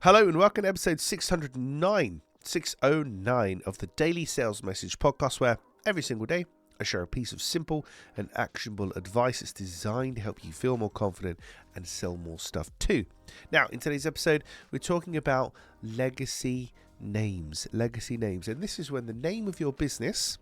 Hello and welcome to episode 609 of the Daily Sales Message podcast, where every single day I share a piece of simple and actionable advice that's designed to help you feel more confident and sell more stuff too. Now, in today's episode, we're talking about legacy names. And this is when the name of your business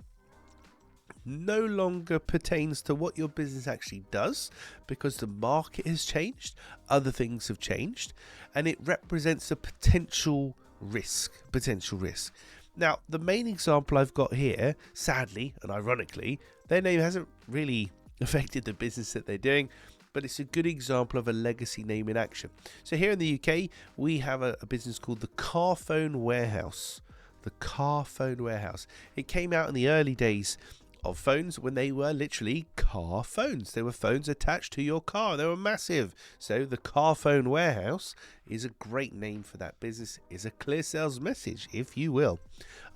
no longer pertains to what your business actually does, because the market has changed, other things have changed, and it represents a potential risk. Now, the main example I've got here, sadly and ironically, their name hasn't really affected the business that they're doing, but it's a good example of a legacy name in action. So here in the UK, we have a business called the Carphone Warehouse. The Carphone Warehouse. It came out in the early days of phones when they were literally car phones. They were phones attached to your car. They were massive. So the Carphone Warehouse is a great name for that business. Is a clear sales message, if you will.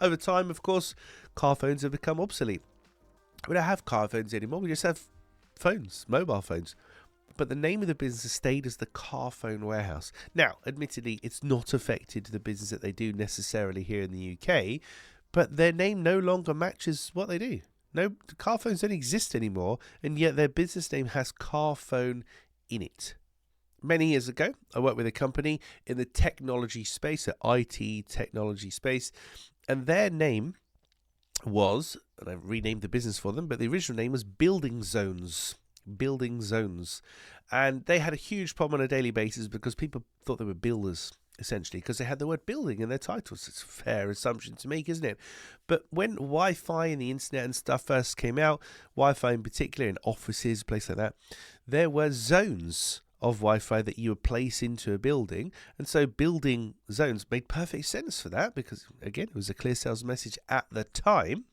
Over time, of course, car phones have become obsolete. We don't have car phones anymore. We just have phones, mobile phones. But the name of the business has stayed as the Carphone Warehouse. Now, admittedly, it's not affected the business that they do necessarily here in the UK, but their name no longer matches what they do. No, car phones don't exist anymore, and yet their business name has Carphone in it. Many years ago, I worked with a company in the technology space, the IT technology space, and their name was, and I renamed the business for them, but the original name was Building Zones. And they had a huge problem on a daily basis because people thought they were builders, essentially, because they had the word building in their titles. It's a fair assumption to make, isn't it? But when Wi-Fi and the internet and stuff first came out, Wi-Fi in particular in offices, places like that, there were zones of Wi-Fi that you would place into a building, and so building zones made perfect sense for that because, again, it was a clear sales message at the time.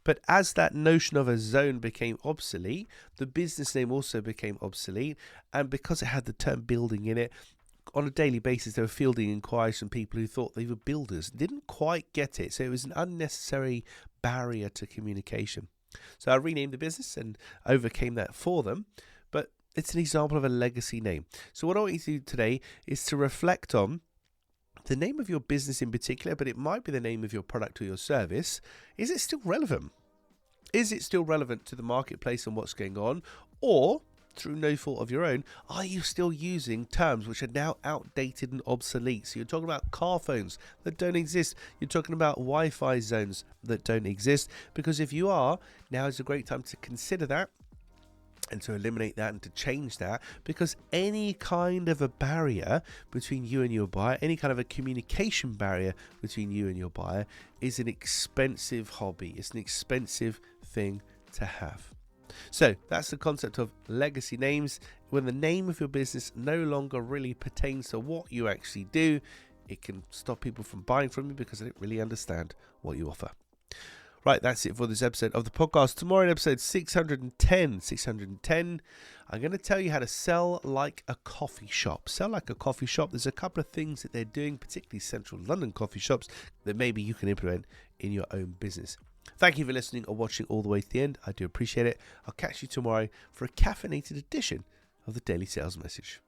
But as that notion of a zone became obsolete, the business name also became obsolete, and because it had the term building in it, on a daily basis, they were fielding inquiries from people who thought they were builders, didn't quite get it. So it was an unnecessary barrier to communication. So I renamed the business and overcame that for them. But it's an example of a legacy name. So what I want you to do today is to reflect on the name of your business in particular, but it might be the name of your product or your service. Is it still relevant? Is it still relevant to the marketplace and what's going on? Or, through no fault of your own, are you still using terms which are now outdated and obsolete? So you're talking about car phones that don't exist. You're talking about Wi-Fi zones that don't exist. Because if you are, now is a great time to consider that and to eliminate that and to change that, because any kind of a barrier between you and your buyer, any kind of a communication barrier between you and your buyer is an expensive hobby. It's an expensive thing to have. So that's the concept of legacy names. When the name of your business no longer really pertains to what you actually do, it can stop people from buying from you because they don't really understand what you offer. Right, that's it for this episode of the podcast. Tomorrow in episode 610, I'm going to tell you how to sell like a coffee shop. Sell like a coffee shop. There's a couple of things that they're doing, particularly central London coffee shops, that maybe you can implement in your own business. Thank you for listening or watching all the way to the end. I do appreciate it. I'll catch you tomorrow for a caffeinated edition of the Daily Sales Message.